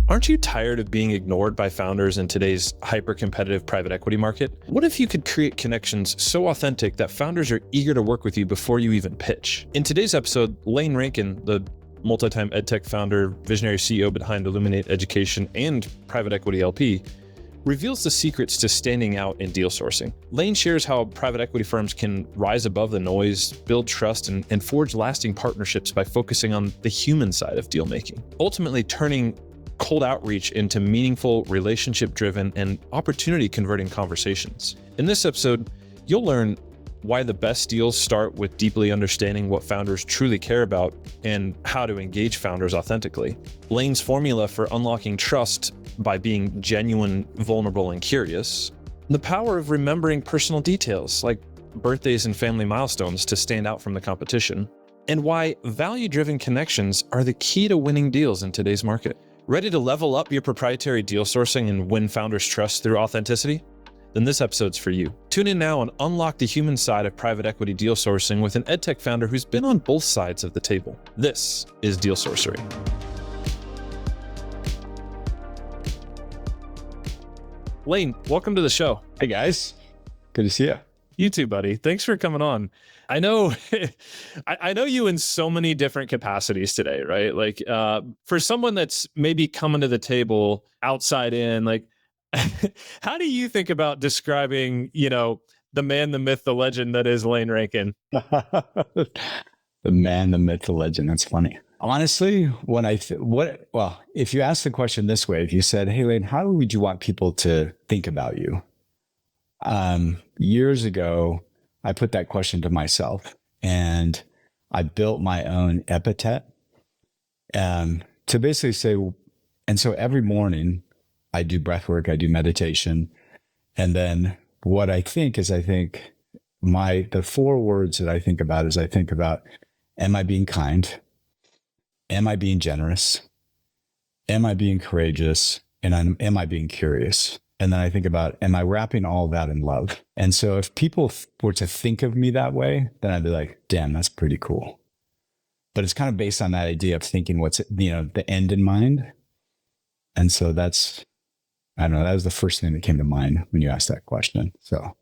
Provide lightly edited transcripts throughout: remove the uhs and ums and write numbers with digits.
Aren't you tired of being ignored by founders in today's hyper-competitive private equity market? What if you could create connections so authentic that founders are eager to work with you before you even pitch? In today's episode, Lane Rankin, the multi-time edtech founder, visionary CEO behind Illuminate Education and private equity LP, reveals the secrets to standing out in deal sourcing. Lane shares how private equity firms can rise above the noise, build trust, and forge lasting partnerships by focusing on the human side of deal making, ultimately turning cold outreach into meaningful, relationship-driven, and opportunity-converting conversations. In this episode, you'll learn why the best deals start with deeply understanding what founders truly care about and how to engage founders authentically. Lane's formula for unlocking trust by being genuine, vulnerable, and curious. The power of remembering personal details like birthdays and family milestones to stand out from the competition. And why value-driven connections are the key to winning deals in today's market. Ready to level up your proprietary deal sourcing and win founders' trust through authenticity? Then this episode's for you. Tune in now and unlock the human side of private equity deal sourcing with an edtech founder who's been on both sides of the table. This is Deal Sorcery. Lane, welcome to the show. Hey guys, good to see you. You too, buddy. Thanks for coming on. I know, I know you in so many different capacities today, right? Like, for someone that's maybe coming to the table outside in, like, how do you think about describing, the man, the myth, the legend that is Lane Rankin? The man, the myth, the legend. That's funny. Honestly, if you ask the question this way, if you said, "Hey Lane, how would you want people to think about you?" Years ago, I put that question to myself and I built my own epithet to basically say, and so every morning I do breath work, I do meditation. And then what I think is, the four words that I think about is am I being kind? Am I being generous? Am I being courageous? And am I being curious? And then I think about, am I wrapping all that in love? And so if people were to think of me that way, then I'd be like, damn, that's pretty cool. But it's kind of based on that idea of thinking what's, the end in mind. And so that was the first thing that came to mind when you asked that question. So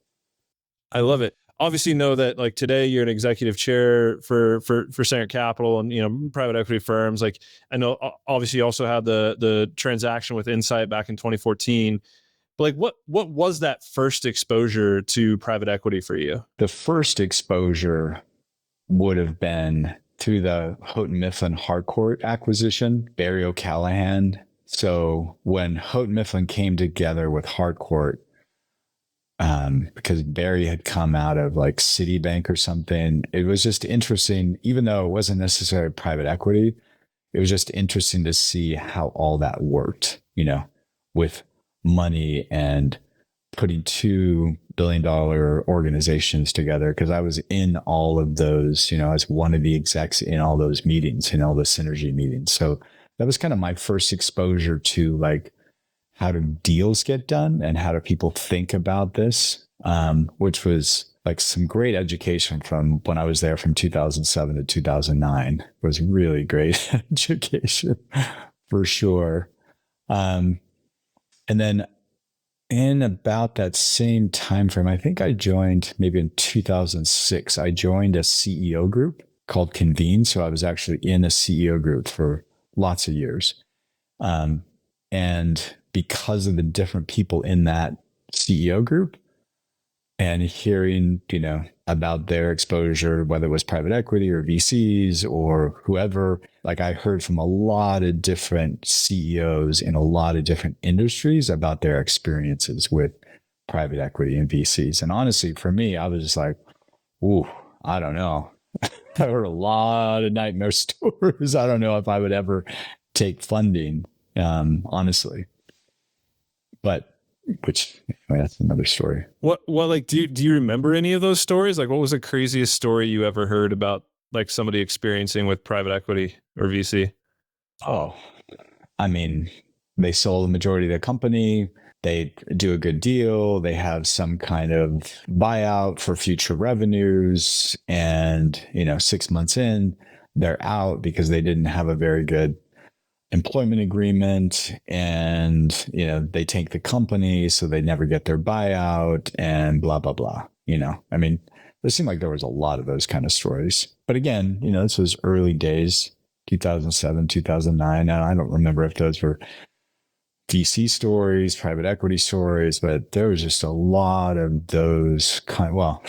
I love it. Obviously know that like today you're an executive chair for Center Capital and, private equity firms. Like I know obviously you also had the transaction with Insight back in 2014. But like what was that first exposure to private equity for you? The first exposure would have been through the Houghton Mifflin Harcourt acquisition, Barry O'Callahan. So when Houghton Mifflin came together with Harcourt, because Barry had come out of like Citibank or something, it was just interesting, even though it wasn't necessarily private equity, it was just interesting to see how all that worked, with money and putting $2 billion organizations together. Because I was in all of those, as one of the execs in all those meetings, in all the synergy meetings. So that was kind of my first exposure to like, how do deals get done and how do people think about this, which was like some great education from when I was there from 2007 to 2009. It was really great education for sure. And then in about that same time frame, I think I joined maybe in 2006, I joined a CEO group called Convene. So I was actually in a CEO group for lots of years. And because of the different people in that CEO group and hearing, about their exposure, whether it was private equity or VCs or whoever, like I heard from a lot of different CEOs in a lot of different industries about their experiences with private equity and VCs. And honestly, for me, I was just like, ooh, I don't know. I heard a lot of nightmare stories. I don't know if I would ever take funding, honestly. But that's another story. Like, do you remember any of those stories? Like, what was the craziest story you ever heard about like somebody experiencing with private equity or VC? Oh, I mean, they sold the majority of the company. They do a good deal. They have some kind of buyout for future revenues. And, 6 months in, they're out because they didn't have a very good employment agreement, and, you know, they take the company, so they never get their buyout, and blah, blah, blah. You know, I mean, it seemed like there was a lot of those kind of stories. But again, you know, this was early days, 2007, 2009. And I don't remember if those were VC stories, private equity stories, but there was just a lot of those well,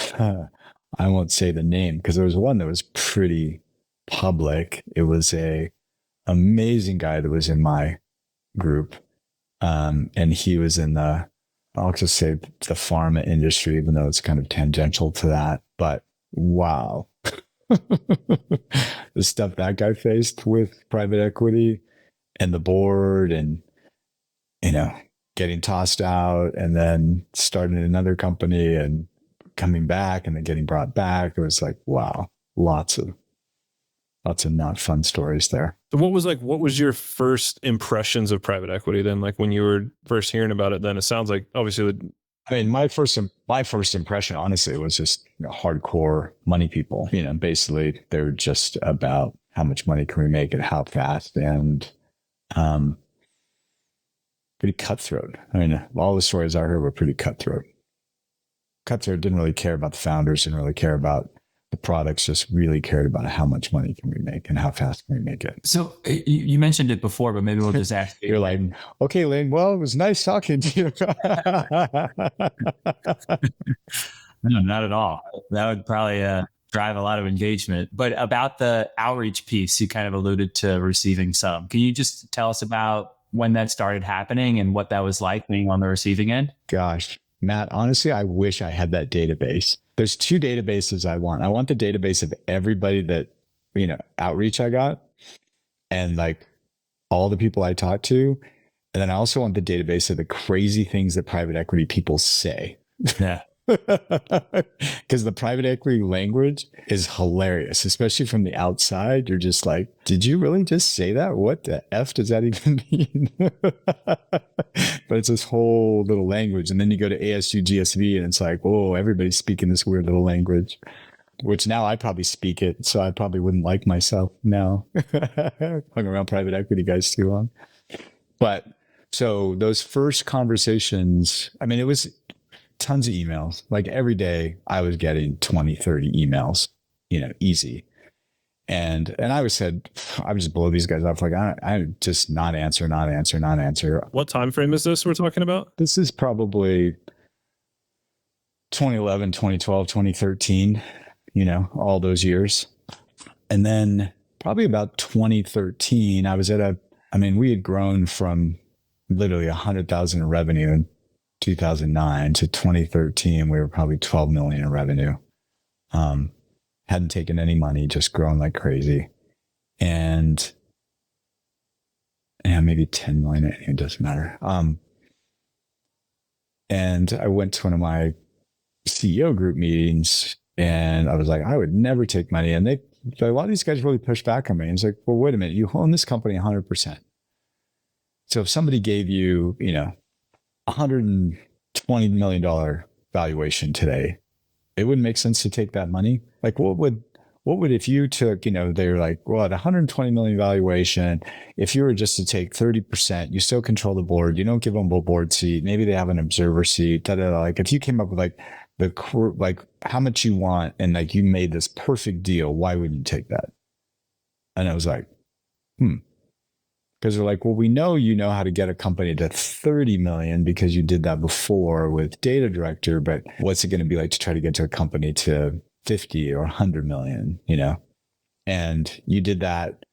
I won't say the name because there was one that was pretty public. It was a amazing guy that was in my group. And he was in I'll just say the pharma industry, even though it's kind of tangential to that. But wow, the stuff that guy faced with private equity and the board, and, you know, getting tossed out and then starting another company and coming back and then getting brought back. It was like, wow, lots of not fun stories there. So what was your first impressions of private equity then? Like when you were first hearing about it, then it sounds like obviously I mean, my first impression, honestly, was just, you know, hardcore money people. You know, basically they're just about how much money can we make and how fast, and pretty cutthroat. I mean, all the stories I heard were pretty cutthroat. Cutthroat didn't really care about the founders, didn't really care about the products, just really cared about how much money can we make and how fast can we make it. So you mentioned it before, but maybe we'll just ask you. You're like, okay, Lane, well, it was nice talking to you. No, not at all. That would probably drive a lot of engagement. But about the outreach piece, you kind of alluded to receiving some. Can you just tell us about when that started happening and what that was like being on the receiving end? Gosh, Matt, honestly, I wish I had that database. There's two databases I want. I want the database of everybody that, you know, outreach I got, and like all the people I talked to. And then I also want the database of the crazy things that private equity people say. Yeah. Because the private equity language is hilarious, especially from the outside. You're just like, did you really just say that? What the F does that even mean? But it's this whole little language. And then you go to ASU GSV and it's like, oh, everybody's speaking this weird little language, which now I probably speak it. So I probably wouldn't like myself now. Hung around private equity guys too long. But so those first conversations, I mean, it was tons of emails. Like every day I was getting 20, 30 emails, you know, easy. And I always said, I would just blow these guys off. Like, I just not answer. What time frame is this we're talking about? This is probably 2011, 2012, 2013, you know, all those years. And then probably about 2013, I was we had grown from literally 100,000 in revenue in 2009 to 2013. We were probably 12 million in revenue. Hadn't taken any money, just growing like crazy. And maybe 10 million, it doesn't matter. And I went to one of my CEO group meetings and I was like, I would never take money. And a lot of these guys really pushed back on me. And it's like, well, wait a minute, you own this company 100%. So if somebody gave you, you know, $120 million valuation today, it wouldn't make sense to take that money. Like what would if you took, you know, they're like, well, at 120 million valuation, if you were just to take 30%, you still control the board. You don't give them a board seat. Maybe they have an observer seat. Like if you came up with like how much you want and like you made this perfect deal, why wouldn't you take that? And I was like, because they're like, well, we know you know how to get a company to 30 million because you did that before with Data Director, but what's it going to be like to try to get to a company to 50 or 100 million, you know? And you did that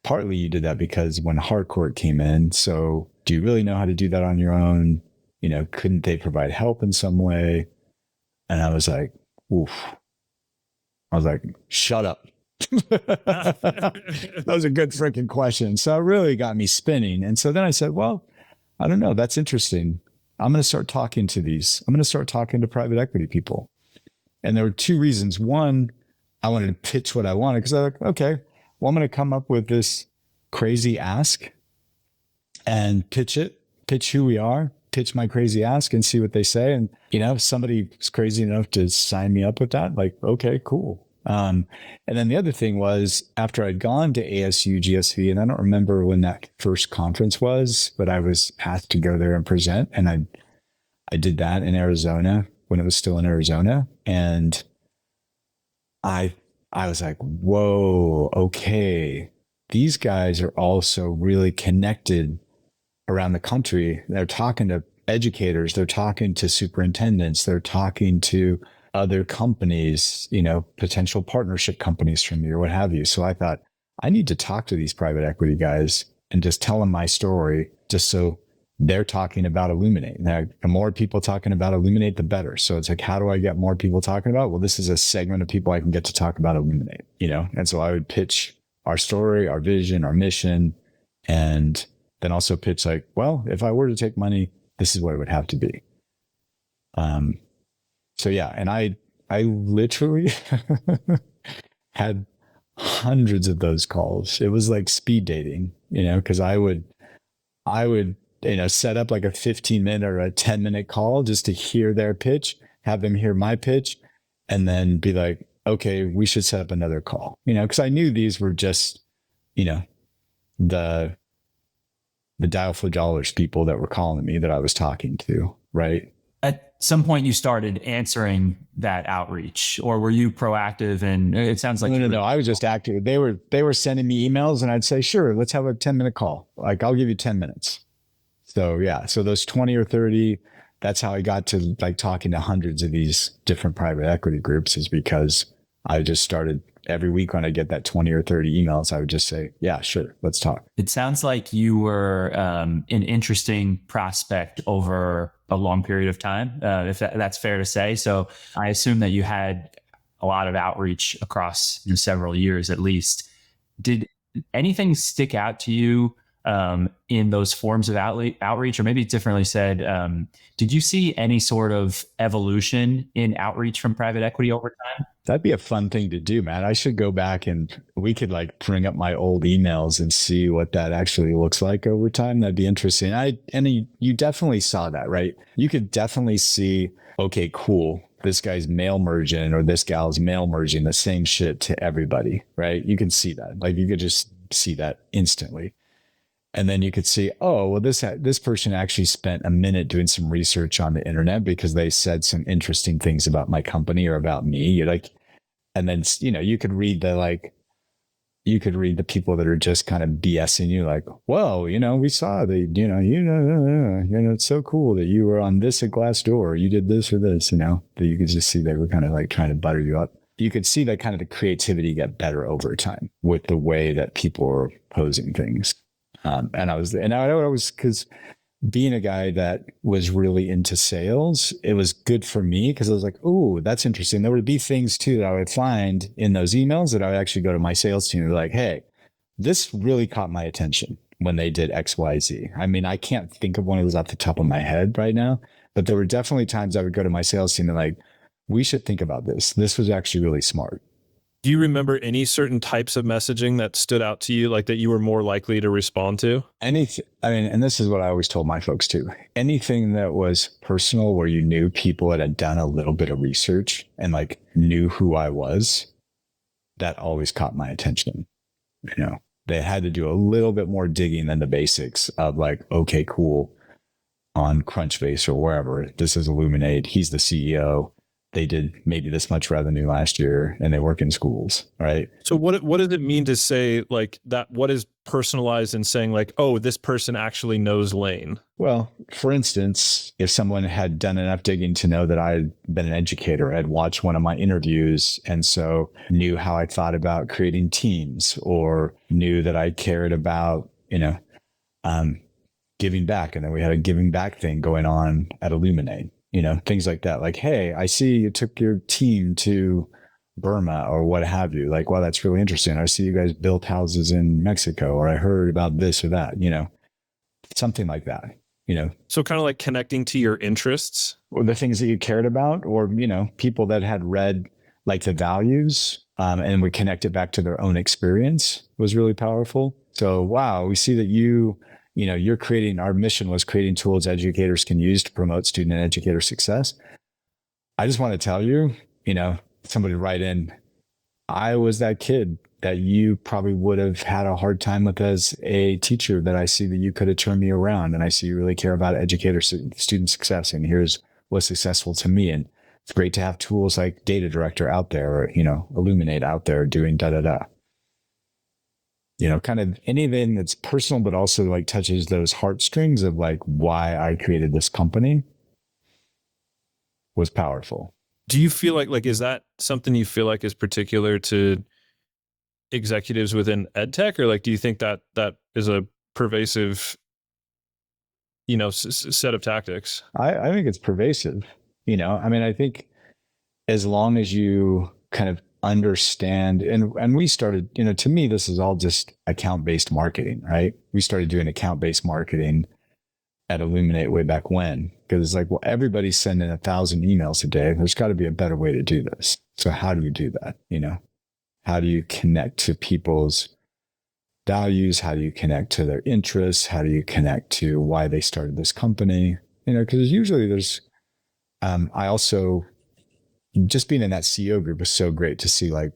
because when Hardcourt came in. So do you really know how to do that on your own? You know, couldn't they provide help in some way? And I was like, oof. I was like, shut up. That was a good freaking question. So it really got me spinning. And so then I said, well, I don't know. That's interesting. I'm going to start talking to private equity people. And there were two reasons. One, I wanted to pitch what I wanted because I was like, okay, well, I'm going to come up with this crazy ask and pitch who we are, pitch my crazy ask and see what they say. And, you know, if somebody is crazy enough to sign me up with that, like, okay, cool. And then the other thing was after I'd gone to ASU GSV, and I don't remember when that first conference was, but I was asked to go there and present. And I did that in Arizona when it was still in Arizona. And I was like, whoa, okay. These guys are also really connected around the country. They're talking to educators, they're talking to superintendents, they're talking to other companies, potential partnership companies from me or what have you. So I thought, I need to talk to these private equity guys and just tell them my story, just so they're talking about Illuminate. Now, the more people talking about Illuminate, the better. So it's like, how do I get more people talking about? Well, this is a segment of people I can get to talk about Illuminate, And so I would pitch our story, our vision, our mission, and then also pitch like, well, if I were to take money, this is what it would have to be. So yeah, and I literally had hundreds of those calls. It was like speed dating, because I would set up like a 15-minute or a 10-minute call just to hear their pitch, have them hear my pitch, and then be like, okay, we should set up another call, because I knew these were just, the dial for dollars people that were calling me that I was talking to, right? At some point you started answering that outreach, or were you proactive? And it sounds like no. I was just active. They were sending me emails and I'd say, sure, let's have a 10-minute call. Like, I'll give you 10 minutes. So yeah. So those 20 or 30, that's how I got to like talking to hundreds of these different private equity groups, is because I just started every week when I get that 20 or 30 emails, I would just say, yeah, sure, let's talk. It sounds like you were an interesting prospect over a long period of time, if that's fair to say. So I assume that you had a lot of outreach across several years at least. Did anything stick out to you in those forms of outreach, or maybe differently said, did you see any sort of evolution in outreach from private equity over time? That'd be a fun thing to do, man. I should go back and we could like bring up my old emails and see what that actually looks like over time. That'd be interesting. You definitely saw that, right? You could definitely see, okay, cool, this guy's mail merging or this gal's mail merging the same shit to everybody, right? You can see that. Like, you could just see that instantly. And then you could see, oh, well, this person actually spent a minute doing some research on the internet because they said some interesting things about my company or about me. You're like, and then, you could read the people that are just kind of BSing you, like, well, we saw that, it's so cool that you were on this at Glassdoor, you did this or this, that you could just see they were kind of like trying to butter you up. You could see that kind of the creativity get better over time with the way that people are posing things. And I was, because being a guy that was really into sales, it was good for me because I was like, oh, that's interesting. There would be things too that I would find in those emails that I would actually go to my sales team and be like, hey, this really caught my attention when they did X, Y, Z. I mean, I can't think of one of those off the top of my head right now, but there were definitely times I would go to my sales team and like, we should think about this. This was actually really smart. Do you remember any certain types of messaging that stood out to you, like that you were more likely to respond to? Anything. I mean, and this is what I always told my folks too. Anything that was personal, where you knew people had done a little bit of research and like knew who I was, that always caught my attention. They had to do a little bit more digging than the basics of like, okay, cool, on Crunchbase or wherever, this is Illuminate. He's the CEO. They did maybe this much revenue last year and they work in schools, right? So what does it mean to say like that? What is personalized in saying like, oh, this person actually knows Lane? Well, for instance, if someone had done enough digging to know that I had been an educator, I'd watched one of my interviews and so knew how I thought about creating teams, or knew that I cared about, giving back. And then we had a giving back thing going on at Illuminate. Things like that. Like, hey, I see you took your team to Burma or what have you. Like, wow, that's really interesting. I see you guys built houses in Mexico, or I heard about this or that, something like that, So kind of like connecting to your interests, or the things that you cared about, or, people that had read like the values and would connect it back to their own experience was really powerful. So, wow, we see that you're creating, our mission was creating tools educators can use to promote student and educator success. I just want to tell you, somebody write in, I was that kid that you probably would have had a hard time with as a teacher, that I see that you could have turned me around, and I see you really care about educator student success. And here's what's successful to me. And it's great to have tools like Data Director out there, or, Illuminate out there doing da-da-da. Kind of anything that's personal, but also like touches those heartstrings of like why I created this company was powerful. Do you feel like is that something you feel like is particular to executives within edtech, or like do you think that is a pervasive set of tactics? I think it's pervasive. I think as long as you kind of understand, and we started, to me, this is all just account-based marketing, right? We started doing account-based marketing at Illuminate way back when, because it's like, well, everybody's sending 1,000 emails a day. There's got to be a better way to do this. So how do you do that? How do you connect to people's values? How do you connect to their interests? How do you connect to why they started this company? Because usually there's, I also, just being in that CEO group was so great to see like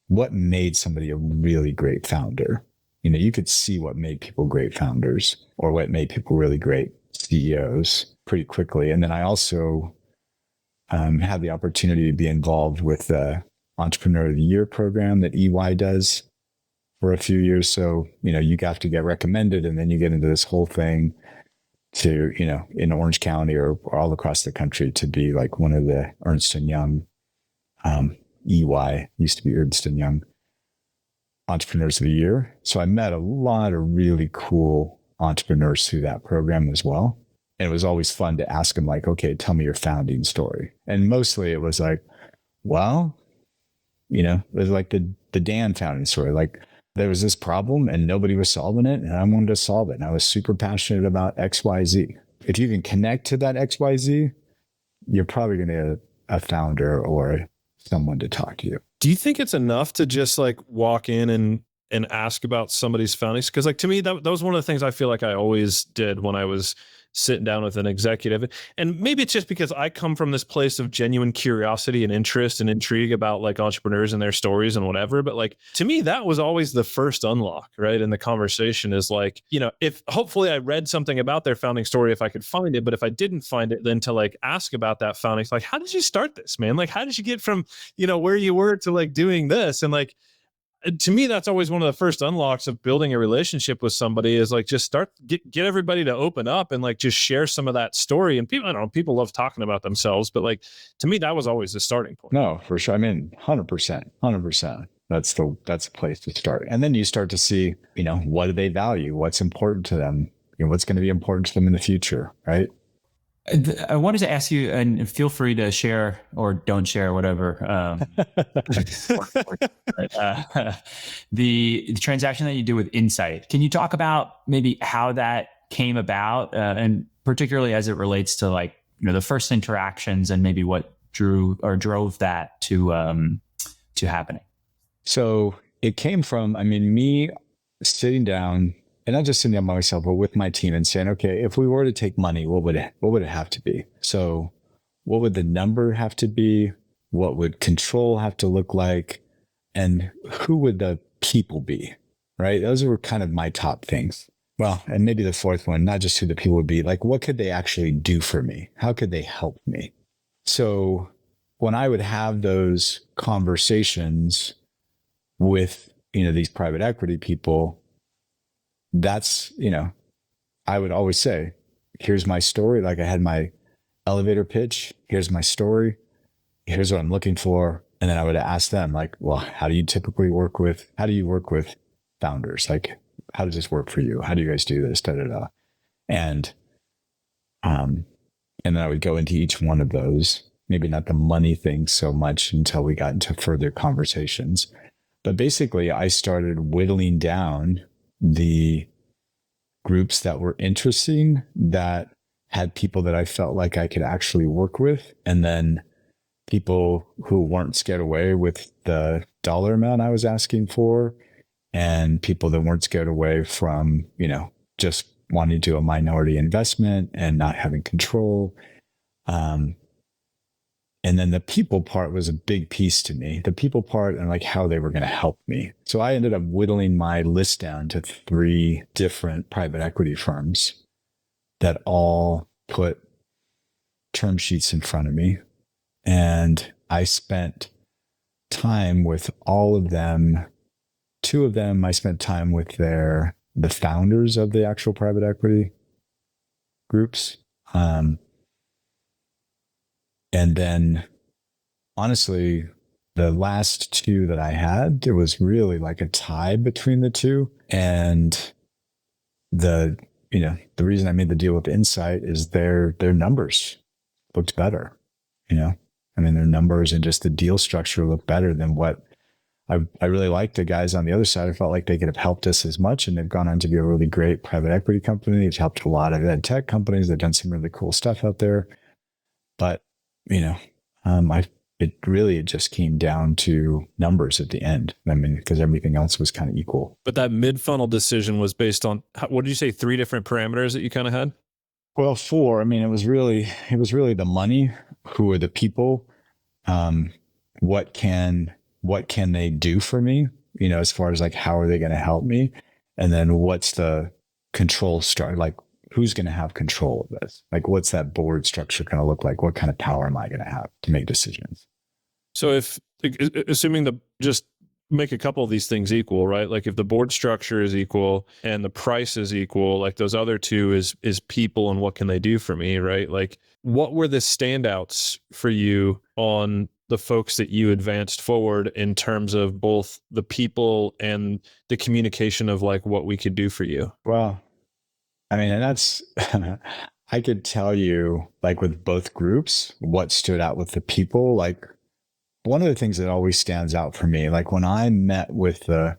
what made somebody a really great founder. You could see what made people great founders, or what made people really great CEOs pretty quickly. And then I also had the opportunity to be involved with the Entrepreneur of the Year program that EY does for a few years. So, you got to get recommended, and then you get into this whole thing to, in Orange County or all across the country, to be like one of the Ernst & Young, EY, used to be Ernst & Young, Entrepreneurs of the Year. So I met a lot of really cool entrepreneurs through that program as well. And it was always fun to ask them like, okay, tell me your founding story. And mostly it was like, well, it was like the Dan founding story. Like, there was this problem and nobody was solving it, and I wanted to solve it. And I was super passionate about XYZ. If you can connect to that XYZ, you're probably going to get a founder or someone to talk to you. Do you think it's enough to just like walk in and ask about somebody's foundings? Because like to me, that was one of the things I feel like I always did when I was sitting down with an executive. And maybe it's just because I come from this place of genuine curiosity and interest and intrigue about like entrepreneurs and their stories and whatever. But like, to me, that was always the first unlock, right? In the conversation is like, if hopefully I read something about their founding story, if I could find it, but if I didn't find it, then to like ask about that founding, like, how did you start this, man? Like, how did you get from, where you were to like doing this? And like, to me, that's always one of the first unlocks of building a relationship with somebody, is like, just get everybody to open up and like just share some of that story. And people, I don't know, people love talking about themselves, but like, to me, that was always the starting point. No, for sure. 100%. That's the place to start. And then you start to see, what do they value? What's important to them? What's going to be important to them in the future, right? I wanted to ask you, and feel free to share or don't share, whatever. The transaction that you do with Insight. Can you talk about maybe how that came about, and particularly as it relates to like the first interactions, and maybe what drove that to happening? So it came from, me sitting down. And not just sitting down by myself, but with my team, and saying, okay, if we were to take money, what would it have to be? So what would the number have to be? What would control have to look like? And who would the people be, right? Those were kind of my top things. Well, and maybe the fourth one, not just who the people would be, like what could they actually do for me? How could they help me? So when I would have those conversations with, these private equity people, that's, I would always say, here's my story. Like I had my elevator pitch. Here's my story. Here's what I'm looking for. And then I would ask them like, well, how do you work with founders? Like, how does this work for you? How do you guys do this? Da, da, da. And then I would go into each one of those, maybe not the money thing so much until we got into further conversations. But basically I started whittling down the groups that were interesting, that had people that I felt like I could actually work with, and then people who weren't scared away with the dollar amount I was asking for, and people that weren't scared away from, just wanting to do a minority investment and not having control. And And then the people part was a big piece to me. The people part and like how they were going to help me. So I ended up whittling my list down to 3 different private equity firms that all put term sheets in front of me. And I spent time with all of them. 2 of them, I spent time with the founders of the actual private equity groups. And then honestly, the last 2 that I had, there was really like a tie between the 2. And the reason I made the deal with Insight is their numbers looked better. Their numbers and just the deal structure looked better than what I really liked. The guys on the other side. I felt like they could have helped us as much, and they've gone on to be a really great private equity company. They've helped a lot of ed tech companies. They've done some really cool stuff out there. But, it really just came down to numbers at the end. Because everything else was kind of equal. But that mid-funnel decision was based on, what did you say, 3 different parameters that you kind of had? Well, 4. It was really the money. Who are the people? What can they do for me? As far as like, how are they going to help me? And then what's the control structure? Like, who's going to have control of this? Like, what's that board structure going to look like? What kind of power am I going to have to make decisions? So if, assuming just make a couple of these things equal, right? Like if the board structure is equal and the price is equal, like those other 2 is people and what can they do for me, right? Like what were the standouts for you on the folks that you advanced forward in terms of both the people and the communication of like what we could do for you? Well, and that's, I could tell you like with both groups, what stood out with the people. Like one of the things that always stands out for me, like when I met with the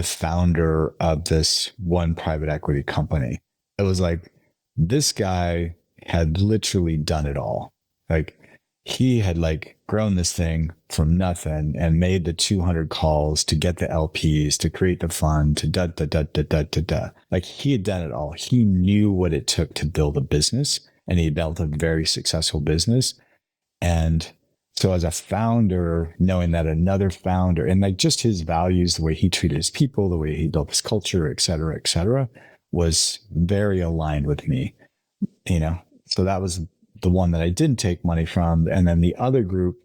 founder of this one private equity company, it was like, this guy had literally done it all. Like he had like grown this thing from nothing and made the 200 calls to get the LPs, to create the fund, to da. Like he had done it all. He knew what it took to build a business, and he built a very successful business. And so as a founder, knowing that another founder and like just his values, the way he treated his people, the way he built his culture, et cetera, was very aligned with me, So that was the one that I didn't take money from. And then the other group,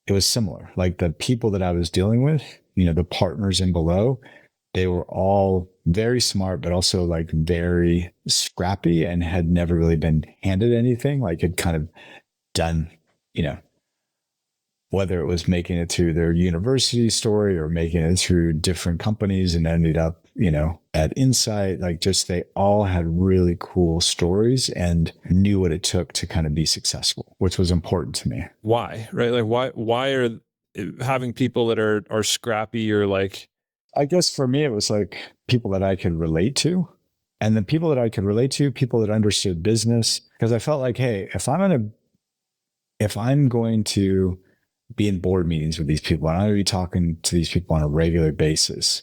it was similar. Like the people that I was dealing with, the partners and below, they were all very smart, but also like very scrappy and had never really been handed anything. Like had kind of done, whether it was making it through their university story or making it through different companies and ended up, at Insight, like just they all had really cool stories and knew what it took to kind of be successful, which was important to me. Why, right? Like why are having people that are scrappy or like, I guess for me, it was like people that I could relate to. And the people that I could relate to, people that understood business, because I felt like, hey, if I'm going to be in board meetings with these people, and I'm going to be talking to these people on a regular basis,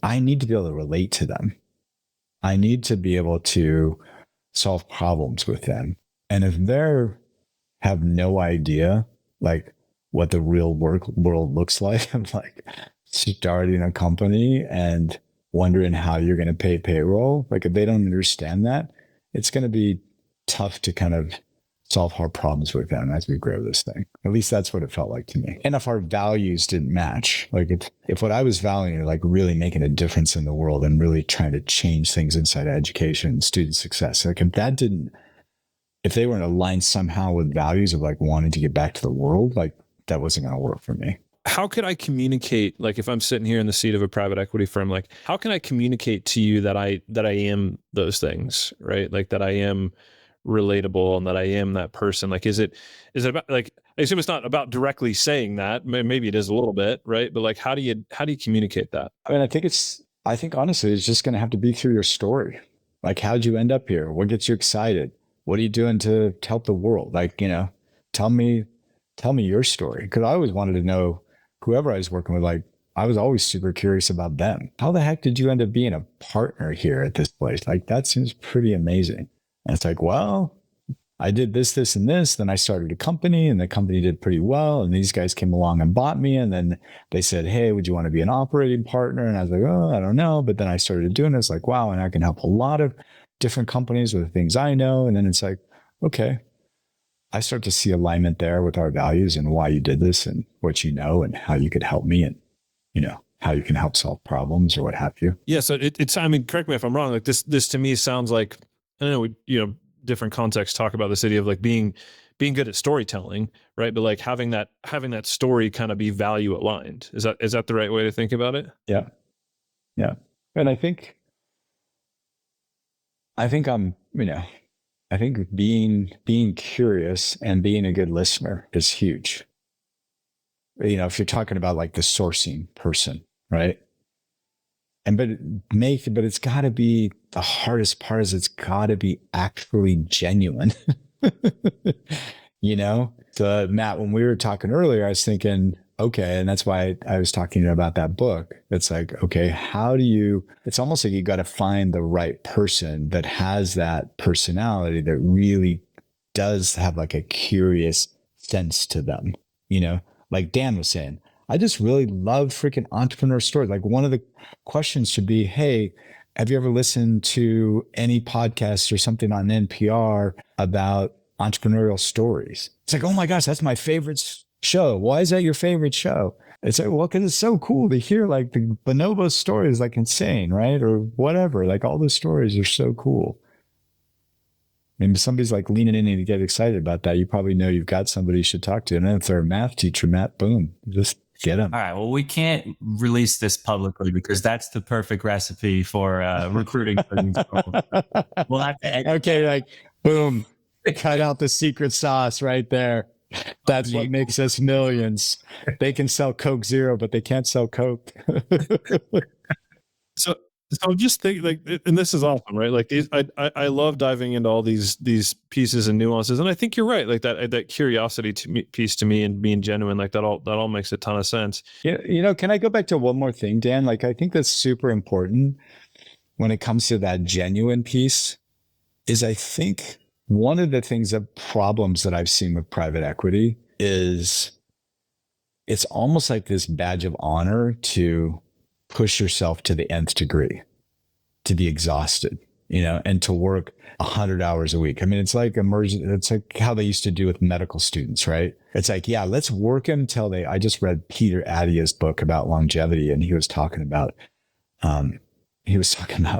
I need to be able to relate to them. I need to be able to solve problems with them. And if they have no idea, like what the real world looks like, I'm like starting a company and wondering how you're going to pay payroll. Like if they don't understand that, it's going to be tough to kind of solve hard problems with them as we grow this thing. At least that's what it felt like to me. And if our values didn't match, like if what I was valuing, like really making a difference in the world and really trying to change things inside education and student success, like if they weren't aligned somehow with values of like wanting to get back to the world, like that wasn't going to work for me. How could I communicate, like if I'm sitting here in the seat of a private equity firm, like how can I communicate to you that I am those things, right? Like that I am relatable and that I am that person? Like, is it about, like, I assume it's not about directly saying that. Maybe it is a little bit, right? But like, how do you communicate that? I think honestly, it's just going to have to be through your story. Like, how'd you end up here? What gets you excited? What are you doing to help the world? Like, tell me your story. Cause I always wanted to know whoever I was working with, like, I was always super curious about them. How the heck did you end up being a partner here at this place? Like, that seems pretty amazing. And it's like, well, I did this, this, and this. Then I started a company, and the company did pretty well. And these guys came along and bought me. And then they said, hey, would you want to be an operating partner? And I was like, oh, I don't know. But then I started doing this, like, wow, and I can help a lot of different companies with the things I know. And then it's like, okay, I start to see alignment there with our values and why you did this and what you know and how you could help me and, how you can help solve problems or what have you. Yeah. So it's, I mean, correct me if I'm wrong. Like this to me sounds like, I don't know, we, different contexts talk about this idea of like being good at storytelling, right? But like having that story kind of be value aligned. Is that the right way to think about it? Yeah. Yeah. And I think I'm, I think being curious and being a good listener is huge. If you're talking about like the sourcing person, right? But it's got to be, the hardest part is it's got to be actually genuine. So Matt, when we were talking earlier, I was thinking, okay, and that's why I was talking about that book. It's like, okay, it's almost like you got to find the right person that has that personality that really does have like a curious sense to them, like Dan was saying. I just really love freaking entrepreneur stories. Like one of the questions should be, hey, have you ever listened to any podcast or something on NPR about entrepreneurial stories? It's like, oh my gosh, that's my favorite show. Why is that your favorite show? It's like, well, because it's so cool to hear like the bonobo stories, like insane, right? Or whatever. Like all the stories are so cool. Maybe somebody's like leaning in and you get excited about that. You probably know you've got somebody you should talk to. And then if they're a math teacher, Matt, boom, just get them. All right. Well, we can't release this publicly because that's the perfect recipe for recruiting. We'll have to okay, like boom, cut out the secret sauce right there. That's what makes us millions. They can sell Coke Zero, but they can't sell Coke. So I'm just thinking, like, and this is awesome, right? Like, I love diving into all these pieces and nuances, and I think you're right. Like that curiosity piece to me and being genuine, like that all makes a ton of sense. Yeah, can I go back to one more thing, Dan? Like, I think that's super important when it comes to that genuine piece. Is I think one of the problems that I've seen with private equity is it's almost like this badge of honor to push yourself to the nth degree, to be exhausted, and to work 100 hours a week. I mean, it's like it's like how they used to do with medical students, right? It's like, yeah, let's work them till I just read Peter Attia's book about longevity. And he was talking about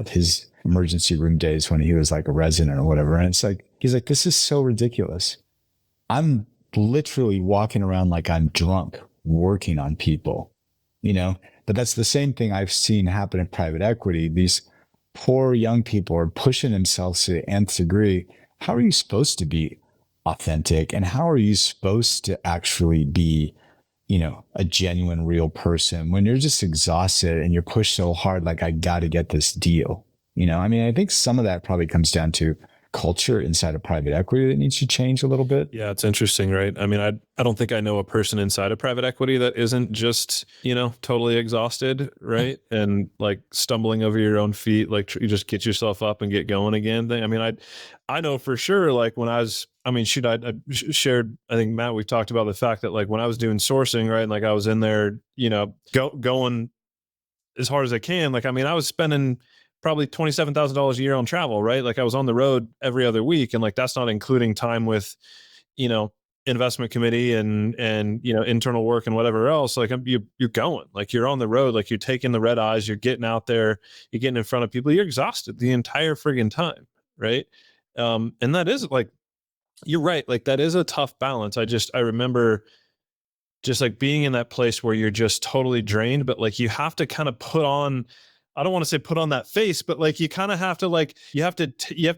his emergency room days when he was like a resident or whatever. And it's like, he's like, this is so ridiculous. I'm literally walking around like I'm drunk working on people, But that's the same thing I've seen happen in private equity. These poor young people are pushing themselves to the nth degree. How are you supposed to be authentic? And how are you supposed to actually be, a genuine, real person when you're just exhausted and you're pushed so hard, like, I got to get this deal? I think some of that probably comes down to culture inside of private equity that needs to change a little bit. Yeah, it's interesting, right? I mean, I don't think I know a person inside of private equity that isn't just, totally exhausted, right? And like stumbling over your own feet, like you just get yourself up and get going again thing. I mean, I know for sure, like when I shared, I think, Matt, we've talked about the fact that like when I was doing sourcing, right? And like I was in there, going as hard as I can. Like, I mean, I was spending probably $27,000 a year on travel, right? Like I was on the road every other week. And like, that's not including time with, investment committee and, internal work and whatever else. Like you're going, like you're on the road, like you're taking the red eyes, you're getting out there, you're getting in front of people, you're exhausted the entire friggin' time. Right. And that is like, you're right. Like that is a tough balance. I remember just like being in that place where you're just totally drained, but like you have to kind of put on, I don't want to say put on that face, but like you kind of have to like, you have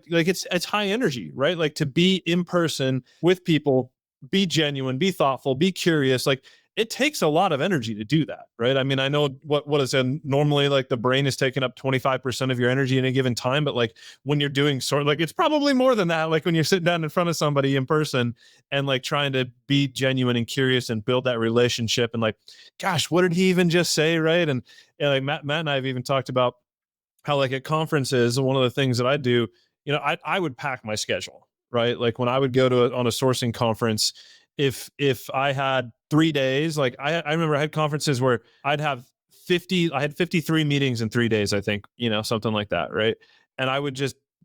like, it's high energy, right? Like to be in person with people, be genuine, be thoughtful, be curious. Like it takes a lot of energy to do that, right? I mean, I know what is it normally, like the brain is taking up 25% of your energy in a given time, but like when you're doing like it's probably more than that. Like when you're sitting down in front of somebody in person and like trying to be genuine and curious and build that relationship and like, gosh, what did he even just say, right? And like Matt and I have even talked about how like at conferences, one of the things that I do, I would pack my schedule, right? Like when I would go to on a sourcing conference, if I had 3 days, like I remember I had conferences where I had 53 meetings in 3 days, I think, something like that, right? And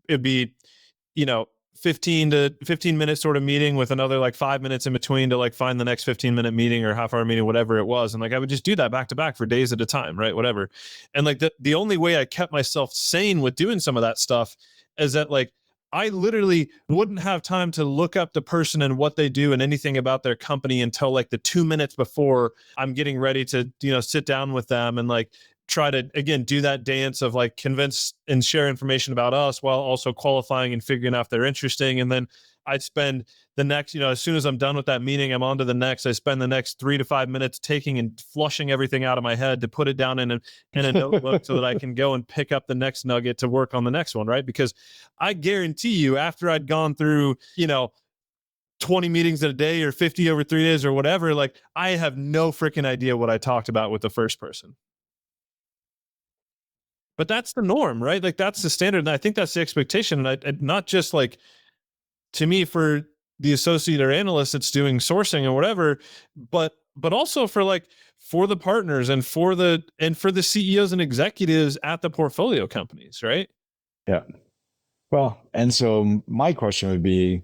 it'd be, 15 minute sort of meeting with another like 5 minutes in between to like find the next 15-minute meeting or half-hour meeting, whatever it was. And like I would just do that back to back for days at a time, right? Whatever. And like the only way I kept myself sane with doing some of that stuff is that like I literally wouldn't have time to look up the person and what they do and anything about their company until like the 2 minutes before I'm getting ready to, sit down with them and like try to, again, do that dance of like convince and share information about us while also qualifying and figuring out if they're interesting. And then I'd spend the next, as soon as I'm done with that meeting, I'm on to the next. I spend the next 3 to 5 minutes taking and flushing everything out of my head to put it down in a notebook so that I can go and pick up the next nugget to work on the next one, right? Because I guarantee you, after I'd gone through, 20 meetings in a day or 50 over 3 days or whatever, like I have no freaking idea what I talked about with the first person. But that's the norm, right? Like that's the standard. And I think that's the expectation. And not just like, to me, for the associate or analyst that's doing sourcing or whatever, but also for the partners and for the CEOs and executives at the portfolio companies, right? Yeah. Well, and so my question would be,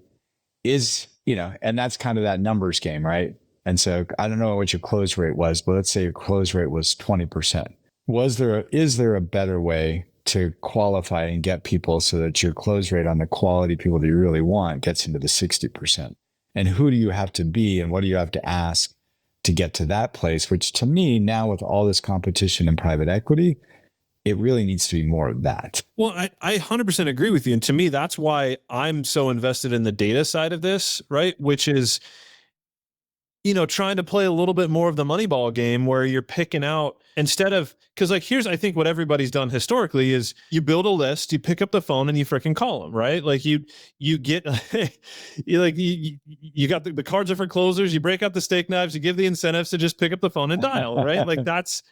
and that's kind of that numbers game, right? And so I don't know what your close rate was, but let's say your close rate was 20%. Is there a better way to qualify and get people so that your close rate on the quality people that you really want gets into the 60%? And who do you have to be and what do you have to ask to get to that place? Which to me, now with all this competition in private equity, it really needs to be more of that. Well, I 100% agree with you. And to me, that's why I'm so invested in the data side of this, right? Which is, trying to play a little bit more of the Moneyball game where you're picking out instead of, because like here's I think what everybody's done historically is you build a list, you pick up the phone and you freaking call them, right? Like you get you got the cards are for closers, you break out the steak knives, you give the incentives to just pick up the phone and dial, right? Like that's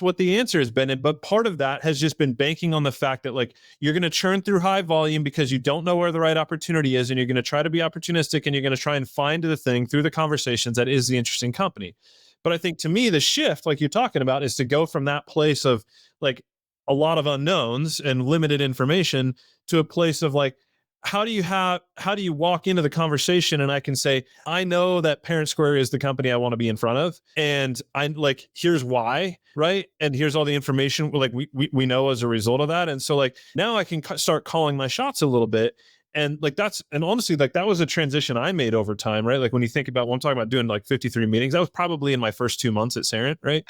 what the answer has been. But part of that has just been banking on the fact that like you're going to churn through high volume because you don't know where the right opportunity is. And you're going to try to be opportunistic and you're going to try and find the thing through the conversations that is the interesting company. But I think to me, the shift, like you're talking about, is to go from that place of like a lot of unknowns and limited information to a place of like, how do you walk into the conversation and I can say, I know that Parent Square is the company I want to be in front of. And I'm like, here's why, right? And here's all the information like we know as a result of that. And so like, now I can start calling my shots a little bit. And like, and honestly, like that was a transition I made over time, right? Like when you think about when I'm talking about doing like 53 meetings, that was probably in my first 2 months at Sarant, right?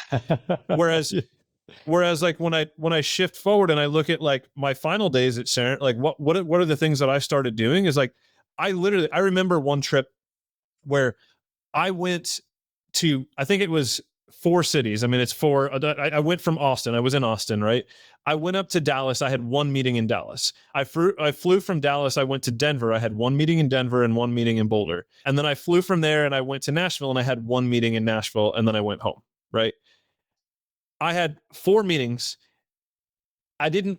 Whereas like when I shift forward and I look at like my final days at Sarant, like what are the things that I started doing is like, I remember one trip where I went to, I think it was 4 cities. I mean, it's 4, I went from Austin. I was in Austin, right? I went up to Dallas. I had 1 meeting in Dallas. I flew from Dallas. I went to Denver. I had 1 meeting in Denver and 1 meeting in Boulder. And then I flew from there and I went to Nashville and I had 1 meeting in Nashville and then I went home, right? I had 4 meetings. I didn't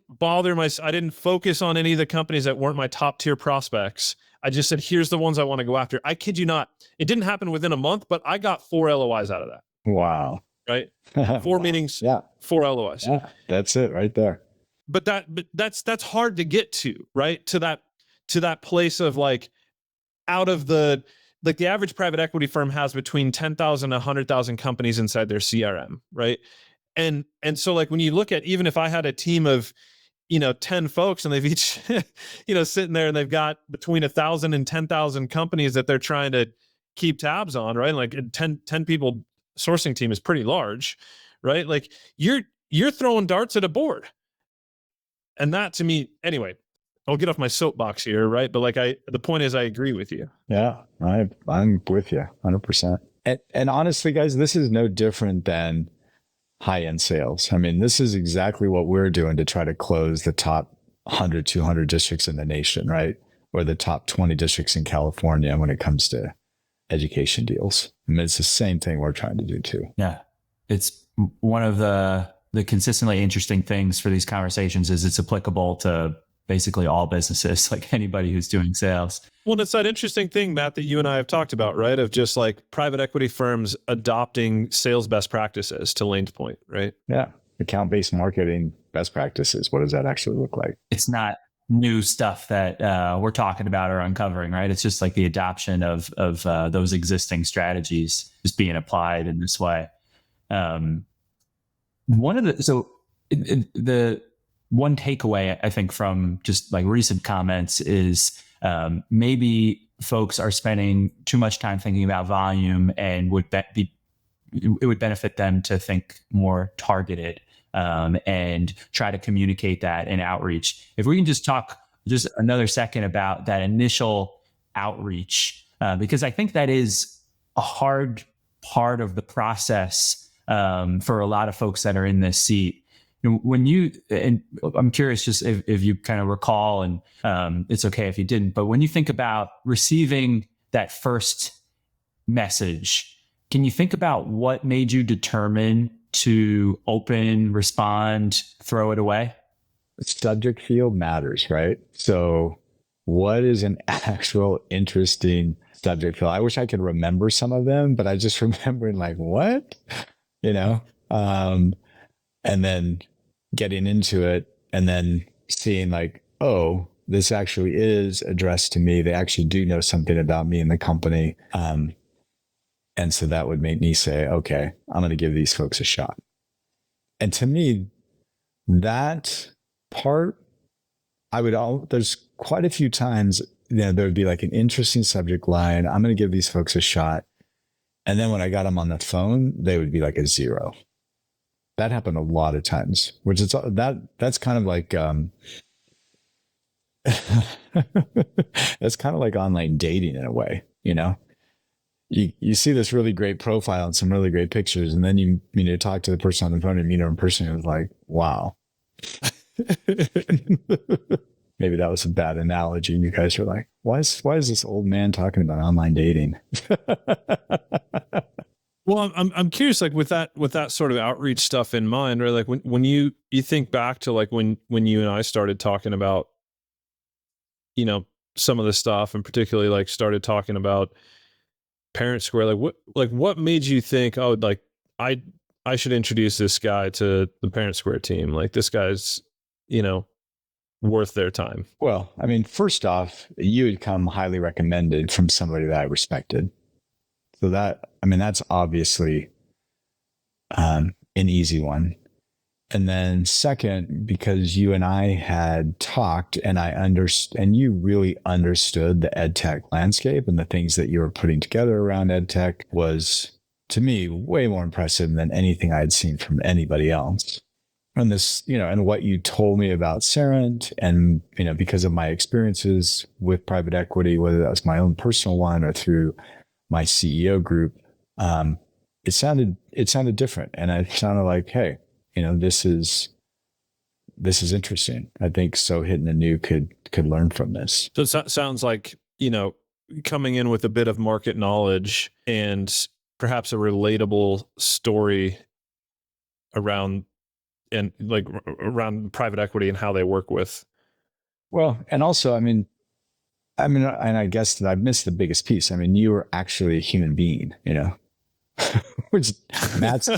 focus on any of the companies that weren't my top tier prospects. I just said, here's the ones I want to go after. I kid you not. It didn't happen within a month, but I got 4 LOIs out of that. Wow. Right. 4 meetings, yeah. 4 LOIs. Yeah, that's it right there. But that's hard to get to, right? To that place of like, out of the average private equity firm has between 10,000 and 100,000 companies inside their CRM, right? And so like when you look at, even if I had a team of 10 folks and they've each sitting there and they've got between 1,000 and 10,000 companies that they're trying to keep tabs on, right? Like 10 people sourcing team is pretty large, right? Like you're throwing darts at a board. And that to me, anyway, I'll get off my soapbox here, right? But like the point is I agree with you. Yeah, I'm with you 100%. And honestly, guys, this is no different than high-end sales. I mean, this is exactly what we're doing to try to close the top 100, 200 districts in the nation, right? Or the top 20 districts in California when it comes to education deals. I mean, it's the same thing we're trying to do too. Yeah. It's one of the consistently interesting things for these conversations is it's applicable to basically all businesses, like anybody who's doing sales. Well, it's that interesting thing, Matt, that you and I have talked about, right? Of just like private equity firms adopting sales best practices, to Lane's point, right? Yeah. Account-based marketing best practices. What does that actually look like? It's not new stuff that we're talking about or uncovering, right? It's just like the adoption of those existing strategies just being applied in this way. The one takeaway I think from just like recent comments is maybe folks are spending too much time thinking about volume, and it would benefit them to think more targeted and try to communicate that in outreach. If we can just talk just another second about that initial outreach, because I think that is a hard part of the process for a lot of folks that are in this seat. And I'm curious just if you kind of recall, and it's okay if you didn't, but when you think about receiving that first message, can you think about what made you determine to open, respond, throw it away? Subject field matters, right? So what is an actual interesting subject field? I wish I could remember some of them, but I just remember like, what? And then getting into it and then seeing like, oh, this actually is addressed to me. They actually do know something about me and the company. And so that would make me say, okay, I'm going to give these folks a shot. And to me, that part, there's quite a few times, there would be like an interesting subject line. I'm going to give these folks a shot. And then when I got them on the phone, they would be like a 0. That happened a lot of times, which is that's kind of like, that's kind of like online dating in a way, You see this really great profile and some really great pictures, and then you talk to the person on the phone and meet her in person, and it's like, wow. Maybe that was a bad analogy, and you guys are like, why is this old man talking about online dating? Well, I'm curious, like with that sort of outreach stuff in mind, right? Like when you think back to like when you and I started talking about, some of the stuff, and particularly like started talking about Parent Square, what made you think, oh, like I should introduce this guy to the Parent Square team? Like this guy's, worth their time. Well, I mean, first off, you had come highly recommended from somebody that I respected. So that's obviously an easy one. And then second, because you and I had talked and and you really understood the ed tech landscape, and the things that you were putting together around ed tech was, to me, way more impressive than anything I had seen from anybody else. And this, and what you told me about Cerent, and, because of my experiences with private equity, whether that was my own personal one or through my CEO group, it sounded different. And it sounded like, hey, this is interesting. I think So Hitting the New could learn from this. So it sounds like, coming in with a bit of market knowledge and perhaps a relatable story around private equity and how they work with. Well, and also, and I guess that I missed the biggest piece. You were actually a human being, which Matt's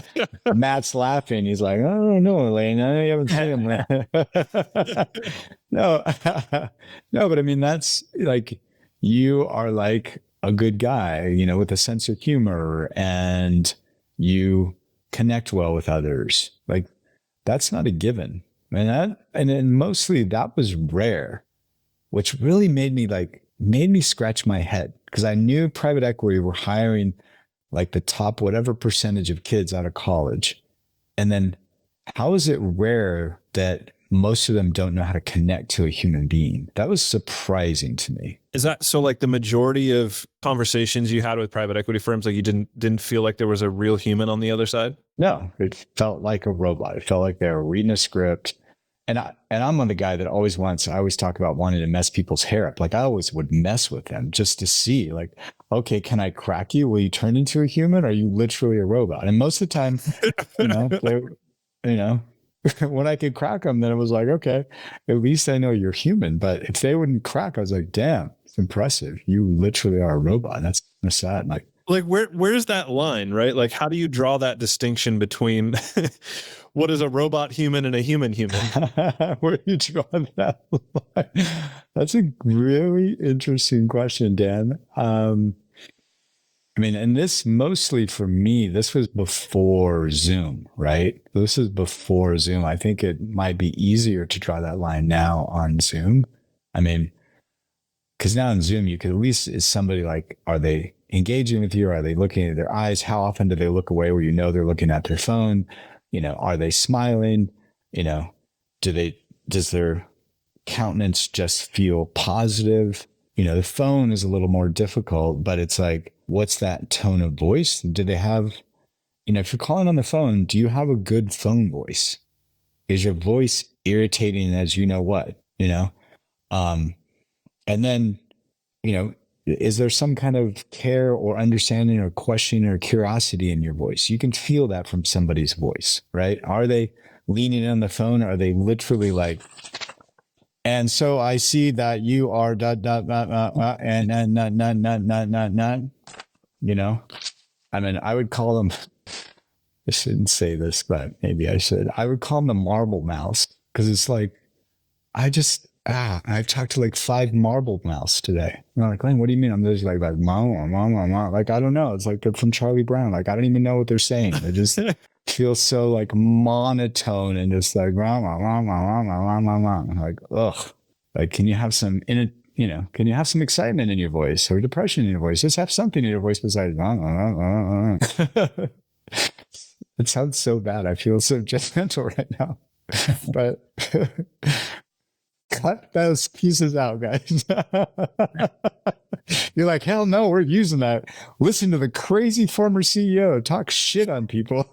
laughing. He's like, I don't know, Elaine. I haven't seen him. No, but that's like, you are like a good guy, with a sense of humor, and you connect well with others. Like, that's not a given. And mostly that was rare, which really made me scratch my head, because I knew private equity were hiring like the top whatever percentage of kids out of college. And then how is it rare that most of them don't know how to connect to a human being? That was surprising to me. Is that so? Like the majority of conversations you had with private equity firms, like you didn't feel like there was a real human on the other side? No, it felt like a robot. It felt like they were reading a script. And I'm on the guy that I always talk about wanting to mess people's hair up. Like I always would mess with them just to see, like, okay, can I crack you? Will you turn into a human? Or are you literally a robot? And most of the time, when I could crack them, then it was like, okay, at least I know you're human. But if they wouldn't crack, I was like, damn, it's impressive. You literally are a robot. That's sad. Like where's that line, right? Like, how do you draw that distinction between what is a robot human and a human? Where do you draw that line? That's a really interesting question, Dan. I mean, and this mostly for me, this was before Zoom, right? This is before Zoom. I think it might be easier to draw that line now on Zoom. I mean, because now in Zoom, you could at least, is somebody like, are they engaging with you? Are they looking at their eyes? How often do they look away where you know they're looking at their phone? You know, are they smiling? You know, does their countenance just feel positive? You know, the phone is a little more difficult, but it's like, what's that tone of voice? Do they have, you know, if you're calling on the phone, do you have a good phone voice? Is your voice irritating as you know what, you know? And then, you know, is there some kind of care or understanding or questioning or curiosity in your voice? You can feel that from somebody's voice, right? Are they leaning on the phone? Or are they literally like, and so I see that you are and you know, I mean, I would call them, I shouldn't say this, but maybe I should. I would call them the marble mouse because it's like, I've talked to like 5 marble mouse today. And I'm like, Glenn, what do you mean? I'm just like, mom. Like, I don't know. It's like they're from Charlie Brown. Like, I don't even know what they're saying. They just feel so like monotone and just like, I'm like, ugh. Like, can you have some can you have some excitement in your voice or depression in your voice? Just have something in your voice besides, It sounds so bad. I feel so judgmental right now. But cut those pieces out, guys. You're like, hell no, we're using that. Listen to the crazy former CEO talk shit on people.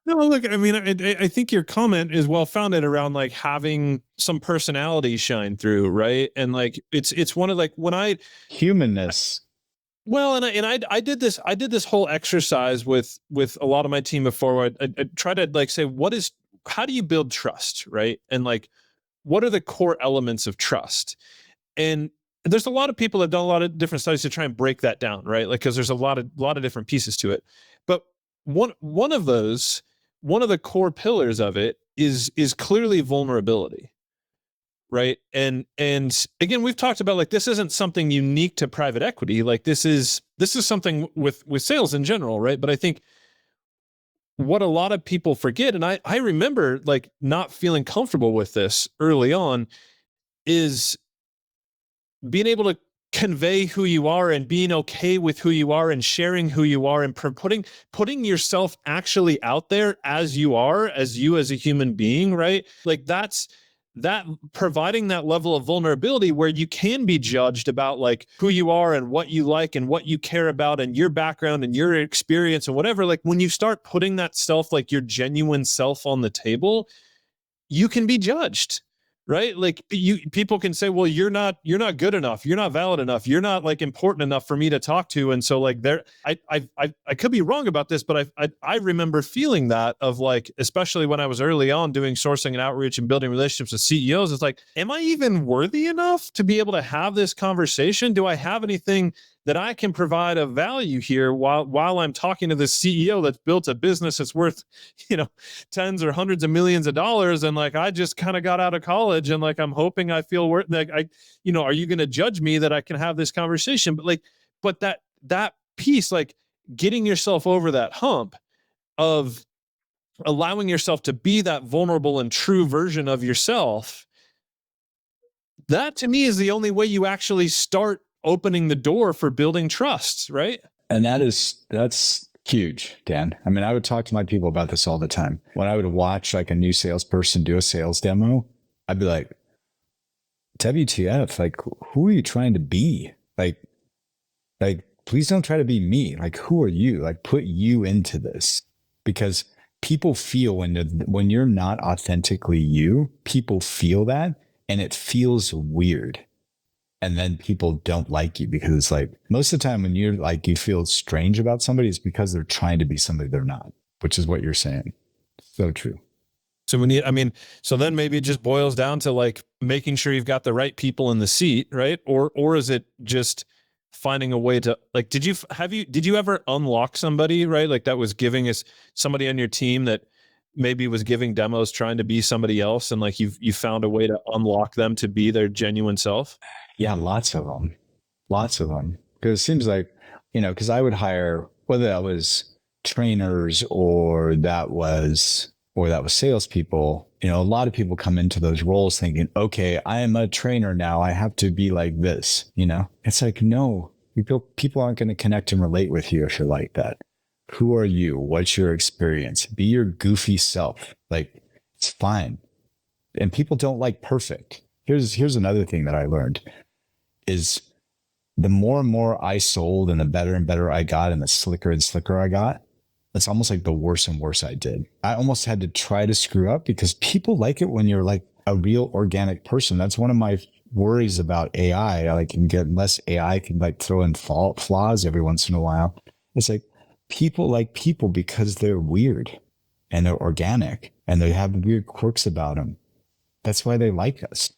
No, look, I mean, I think your comment is well founded around like having some personality shine through, right? And like it's one of like when I humanness. Well, and I did this whole exercise with a lot of my team before where I try to like say how do you build trust, right? And like what are the core elements of trust? And there's a lot of people that have done a lot of different studies to try and break that down, right? Like because there's a lot of different pieces to it. But one of the core pillars of it is clearly vulnerability. Right. And again, we've talked about like this isn't something unique to private equity. Like this is something with sales in general, right? But I think what a lot of people forget, and I remember like not feeling comfortable with this early on, is being able to convey who you are and being okay with who you are and sharing who you are and putting yourself actually out there as you are, as you as a human being, right? Like that providing that level of vulnerability where you can be judged about like who you are and what you like and what you care about and your background and your experience and whatever. Like when you start putting that self, like your genuine self on the table, you can be judged, right? Like people can say, well, you're not good enough. You're not valid enough. You're not like important enough for me to talk to. And so like I could be wrong about this, but I remember feeling that of like, especially when I was early on doing sourcing and outreach and building relationships with CEOs, it's like, am I even worthy enough to be able to have this conversation? Do I have anything that I can provide of value here while I'm talking to this CEO that's built a business that's worth, tens or hundreds of millions of dollars. And like, I just kind of got out of college and like, I'm hoping I feel worth like, are you going to judge me that I can have this conversation? But that piece, like getting yourself over that hump of allowing yourself to be that vulnerable and true version of yourself, that to me is the only way you actually start opening the door for building trust, right? And that's huge, Dan. I mean, I would talk to my people about this all the time. When I would watch like a new salesperson do a sales demo, I'd be like, WTF, like, who are you trying to be? Like, please don't try to be me. Like, who are you? Like, put you into this. Because people feel when you're not authentically you, people feel that and it feels weird. And then people don't like you because it's like most of the time when you're like, you feel strange about somebody, it's because they're trying to be somebody they're not. which is what you're saying. So true. So so then maybe it just boils down to like making sure you've got the right people in the seat, right? Or is it just finding a way to like, did you ever unlock somebody, right? Like that was giving us somebody on your team that maybe was giving demos, trying to be somebody else. And like, you found a way to unlock them to be their genuine self. Yeah. Lots of them. Cause it seems like, cause I would hire, whether that was trainers or that was salespeople, a lot of people come into those roles thinking, okay, I am a trainer now. I have to be like this, It's like, no, people aren't going to connect and relate with you if you're like that. Who are you? What's your experience? Be your goofy self. Like, it's fine. And people don't like perfect. Here's another thing that I learned is the more and more I sold and the better and better I got and the slicker and slicker I got, it's almost like the worse and worse I did. I almost had to try to screw up because people like it when you're like a real organic person. That's one of my worries about AI. I can get less AI can like throw in flaws every once in a while. It's like people like people because they're weird and they're organic and they have weird quirks about them. That's why they like us,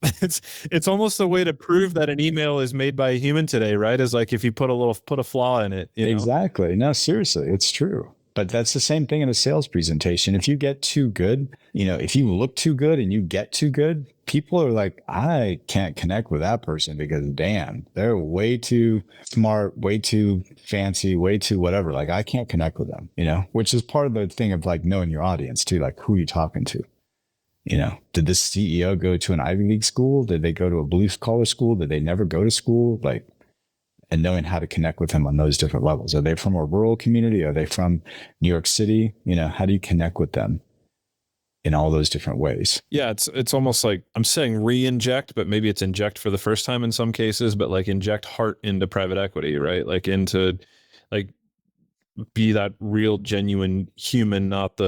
It's almost a way to prove that an email is made by a human today, right? Is like if you put a flaw in it. Exactly. No, seriously, it's true. But that's the same thing in a sales presentation. If you get too good, if you look too good and you get too good, people are like, I can't connect with that person because damn, they're way too smart, way too fancy, way too whatever. Like I can't connect with them, which is part of the thing of like knowing your audience too, like who are you talking to? Did this CEO go to an Ivy League school? Did they go to a blue collar school? Did they never go to school? Like, and knowing how to connect with them on those different levels. Are they from a rural community? Are they from New York City? How do you connect with them in all those different ways? Yeah. It's almost like I'm saying re-inject, but maybe it's inject for the first time in some cases, but like inject heart into private equity, right? Like into like be that real genuine human, not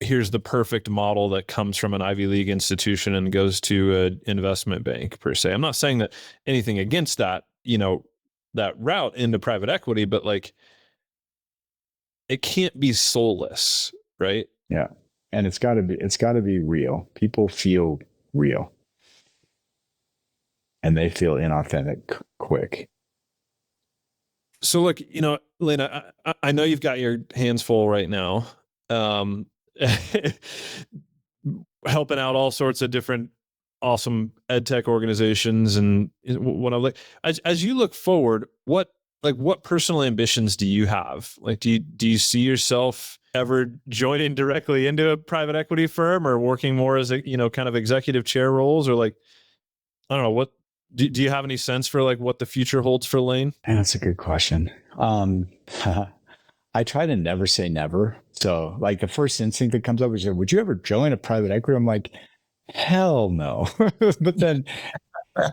here's the perfect model that comes from an Ivy League institution and goes to an investment bank per se. I'm not saying that anything against that, that route into private equity, but like it can't be soulless, right? Yeah. And it's gotta be real. People feel real and they feel inauthentic quick. So look, Lena, I know you've got your hands full right now. Helping out all sorts of different awesome ed tech organizations. And what I like, as you look forward, what personal ambitions do you have? Like, do you see yourself ever joining directly into a private equity firm or working more as a, kind of executive chair roles, or like, I don't know, what do you have any sense for like what the future holds for Lane? And that's a good question. I try to never say never. So like the first instinct that comes up is, would you ever join a private equity? I'm like, hell no. But then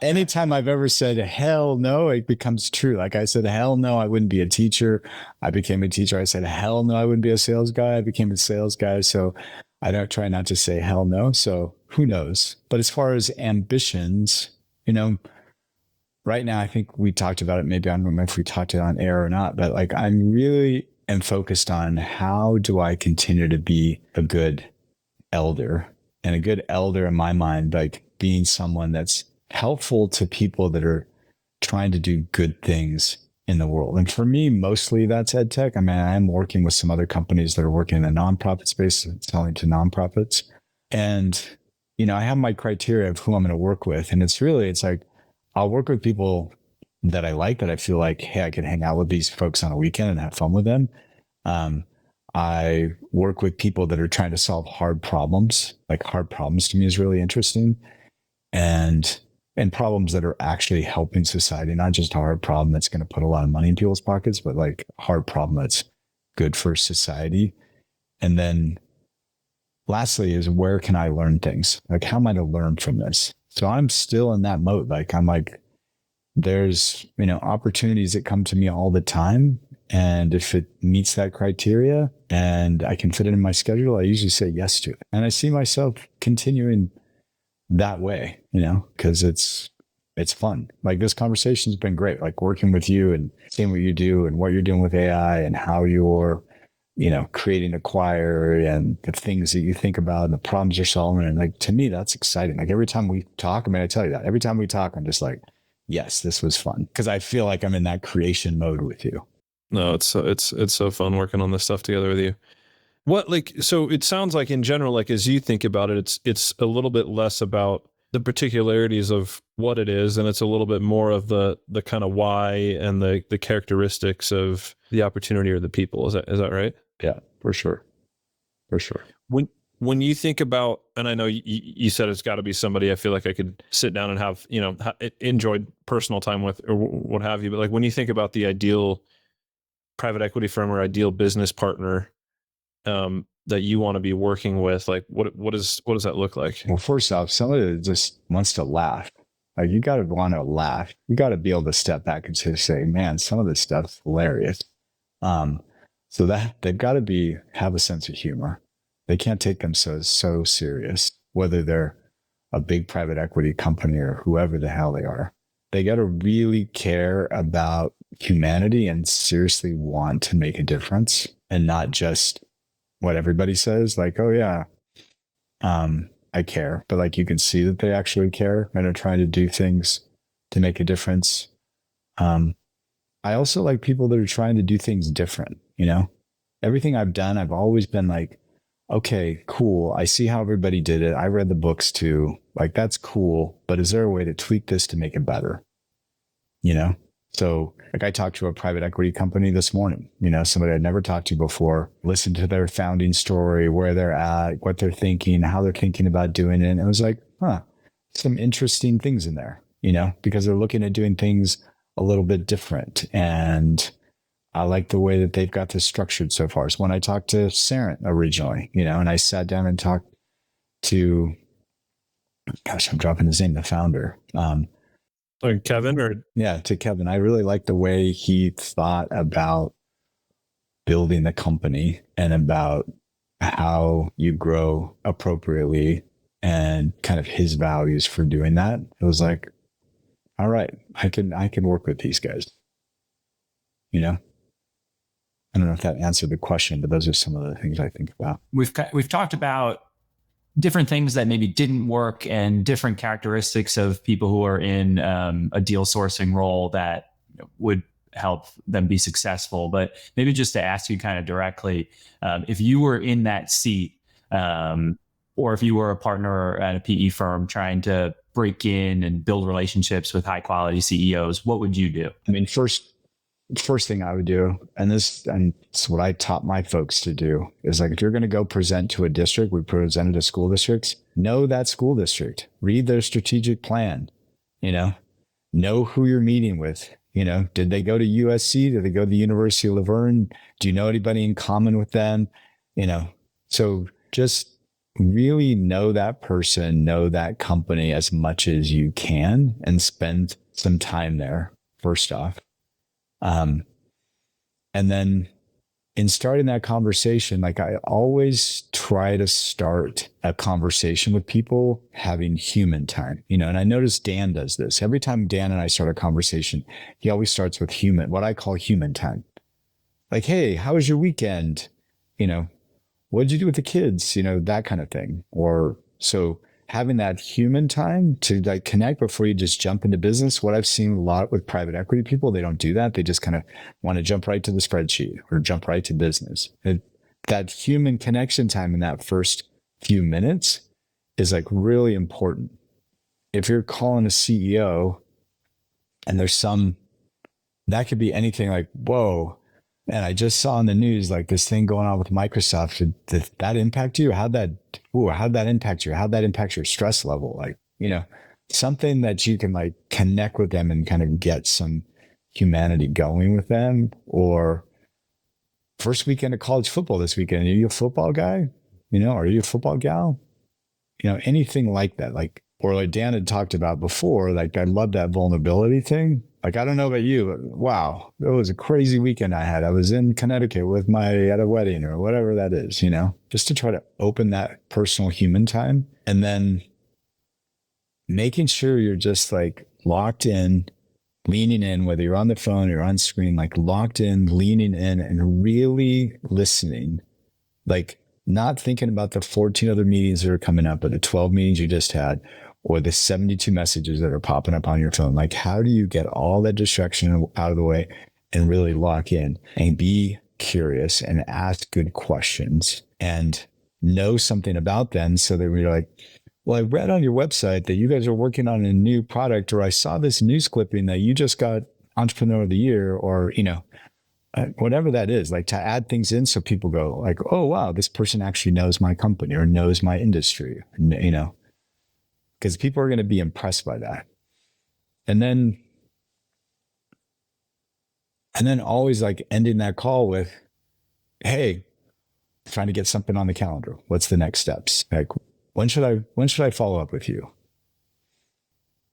anytime I've ever said hell no, it becomes true. Like I said, hell no, I wouldn't be a teacher. I became a teacher. I said, hell no, I wouldn't be a sales guy. I became a sales guy. So I don't try not to say hell no. So who knows? But as far as ambitions, right now, I think we talked about it. Maybe I don't know if we talked it on air or not, but like I'm really am focused on how do I continue to be a good elder, and a good elder in my mind, like being someone that's helpful to people that are trying to do good things in the world. And for me, mostly that's ed tech. I mean, I'm working with some other companies that are working in the nonprofit space, selling to nonprofits. And, I have my criteria of who I'm going to work with. And it's like, I'll work with people that I like, that I feel like, hey, I could hang out with these folks on a weekend and have fun with them. I work with people that are trying to solve hard problems. Like hard problems to me is really interesting. And problems that are actually helping society, not just a hard problem that's going to put a lot of money in people's pockets, but like a hard problem that's good for society. And then lastly is, where can I learn things? Like, how am I to learn from this? So I'm still in that mode. Like, I'm like, there's, opportunities that come to me all the time. And if it meets that criteria and I can fit it in my schedule, I usually say yes to it. And I see myself continuing that way, because it's fun. Like this conversation's been great, like working with you and seeing what you do and what you're doing with AI and how you're creating a choir and the things that you think about and the problems you're solving. And like, to me, that's exciting. Like every time we talk, I mean, I tell you that every time we talk, I'm just like, yes, this was fun. Cause I feel like I'm in that creation mode with you. No, it's so fun working on this stuff together with you. So it sounds like in general, like as you think about it, it's a little bit less about the particularities of what it is, and it's a little bit more of the kind of why and the characteristics of the opportunity or the people. Is that right? Yeah, for sure. For sure. When you think about, and I know you said it's got to be somebody I feel like I could sit down and have, enjoyed personal time with or what have you. But like when you think about the ideal private equity firm or ideal business partner that you want to be working with, like what does that look like? Well, first off, somebody that just wants to laugh. Like you got to want to laugh. You got to be able to step back and just say, man, some of this stuff's hilarious. So that they've got to have a sense of humor. They can't take themselves so serious, whether they're a big private equity company or whoever the hell they are. They got to really care about humanity and seriously want to make a difference, and not just what everybody says, like, oh yeah, I care. But like you can see that they actually care and are trying to do things to make a difference. I also like people that are trying to do things different. Everything I've done, I've always been like, okay, cool. I see how everybody did it. I read the books too. Like, that's cool. But is there a way to tweak this to make it better? So like I talked to a private equity company this morning, somebody I'd never talked to before, listened to their founding story, where they're at, what they're thinking, how they're thinking about doing it. And it was like, some interesting things in there, because they're looking at doing things a little bit different. And I like the way that they've got this structured so far. So when I talked to Saren originally, and I sat down and talked to, gosh, I'm dropping his name, the founder. Kevin to Kevin. I really like the way he thought about building the company and about how you grow appropriately and kind of his values for doing that. It was like, all right, I can work with these guys. I don't know if that answered the question, but those are some of the things I think about. We've talked about different things that maybe didn't work and different characteristics of people who are in a deal sourcing role that would help them be successful. But maybe just to ask you kind of directly, if you were in that seat, or if you were a partner at a PE firm trying to break in and build relationships with high quality CEOs, what would you do? I mean, first thing I would do, and it's what I taught my folks to do, is like, if you're going to go present to a district, we presented to school districts, know that school district, read their strategic plan, know who you're meeting with. Did they go to USC? Did they go to the University of Laverne? Do you know anybody in common with them? So just really know that person, know that company as much as you can, and spend some time there first off. And then in starting that conversation, like I always try to start a conversation with people having human time, and I noticed Dan does this. Every time Dan and I start a conversation, he always starts with what I call human time. Like, hey, how was your weekend? What did you do with the kids? That kind of thing. Or so having that human time to like connect before you just jump into business. What I've seen a lot with private equity people, they don't do that. They just kind of want to jump right to the spreadsheet or jump right to business. That human connection time in that first few minutes is like really important. If you're calling a CEO and there's that could be anything like, whoa, and I just saw in the news, like this thing going on with Microsoft. Did that impact you? How'd that impact you? How'd that impact your stress level? Like, something that you can like connect with them and kind of get some humanity going with them. Or first weekend of college football this weekend. Are you a football guy? Are you a football gal? Anything like that. Like, or like Dan had talked about before, like I love that vulnerability thing. Like, I don't know about you, but wow, it was a crazy weekend I had. I was in Connecticut at a wedding or whatever that is, just to try to open that personal human time. And then making sure you're just like locked in leaning in, whether you're on the phone or on screen, like locked in, leaning in and really listening, like not thinking about the 14 other meetings that are coming up or the 12 meetings you just had or the 72 messages that are popping up on your phone. Like, how do you get all that distraction out of the way and really lock in and be curious and ask good questions and know something about them so that we're like, well, I read on your website that you guys are working on a new product, or I saw this news clipping that you just got Entrepreneur of the Year, or, whatever that is, like to add things in so people go like, oh, wow, this person actually knows my company or knows my industry, because people are going to be impressed by that. And then always like ending that call with, hey, trying to get something on the calendar. What's the next steps? Like, when should I follow up with you?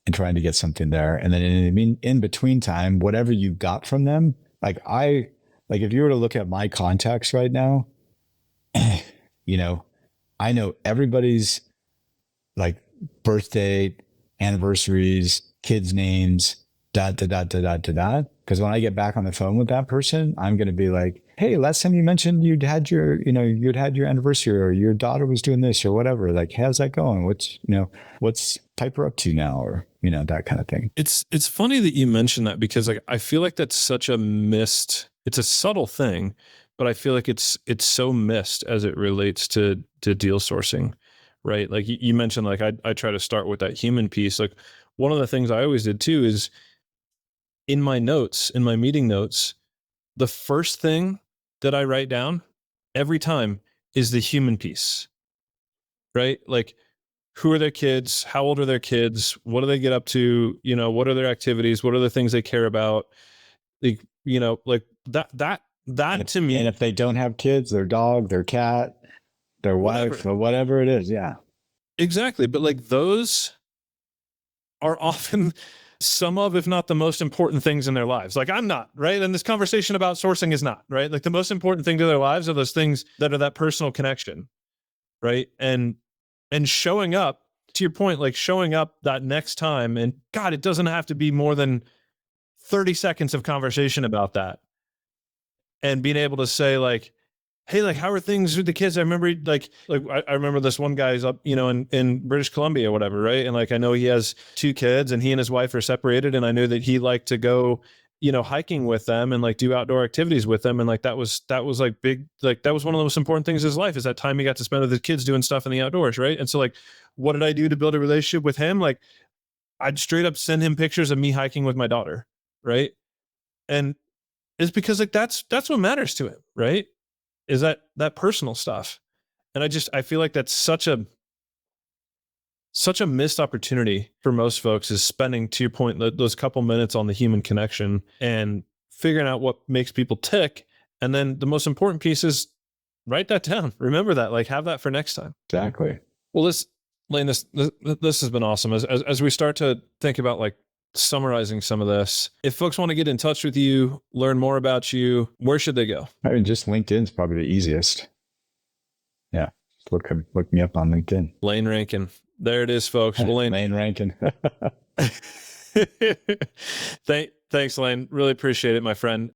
And trying to get something there. And then in between time, whatever you got from them, like if you were to look at my contacts right now, I know everybody's like birthday, anniversaries, kids' names, because when I get back on the phone with that person, I'm going to be like, hey, last time you mentioned you'd had your anniversary, or your daughter was doing this or whatever. Like, how's that going? What's Piper up to now? Or, that kind of thing. It's funny that you mentioned that, because like, I feel like that's such a it's a subtle thing, but I feel like it's so missed as it relates to deal sourcing, right? Like you mentioned, like I try to start with that human piece. Like one of the things I always did too is in my meeting notes, the first thing that I write down every time is the human piece, right? Like, who are their kids? How old are their kids? What do they get up to? What are their activities? What are the things they care about? Like, like that to me. And if they don't have kids, their dog, their cat, their wife, or whatever it is. Yeah, exactly. But like those are often some of, if not the most important things in their lives. Like I'm not, right? And this conversation about sourcing is not, right? Like the most important thing to their lives are those things that are that personal connection, right? And showing up, to your point, like showing up that next time, and God, it doesn't have to be more than 30 seconds of conversation about that. And being able to say like, hey, like, how are things with the kids? I remember I remember this one guy's up, in British Columbia or whatever. Right. And like, I know he has 2 kids and he and his wife are separated. And I knew that he liked to go, hiking with them and like do outdoor activities with them. And like, that was like big, like that was one of the most important things in his life, is that time he got to spend with his kids doing stuff in the outdoors. Right. And so like, what did I do to build a relationship with him? Like I'd straight up send him pictures of me hiking with my daughter. Right. And it's because like, that's what matters to him. Right. Is that personal stuff. And I feel like that's such a missed opportunity for most folks, is spending, to your point, those couple minutes on the human connection and figuring out what makes people tick. And then the most important piece is write that down. Remember that, like have that for next time. Exactly. Well, Lane, this has been awesome. As we start to think about like summarizing some of this, if folks want to get in touch with you, learn more about you, where should they go? I mean, just LinkedIn's probably the easiest. Yeah. Look me up on LinkedIn. Lane Rankin. There it is, folks. Well, Lane Rankin. Thanks, Lane. Really appreciate it, my friend.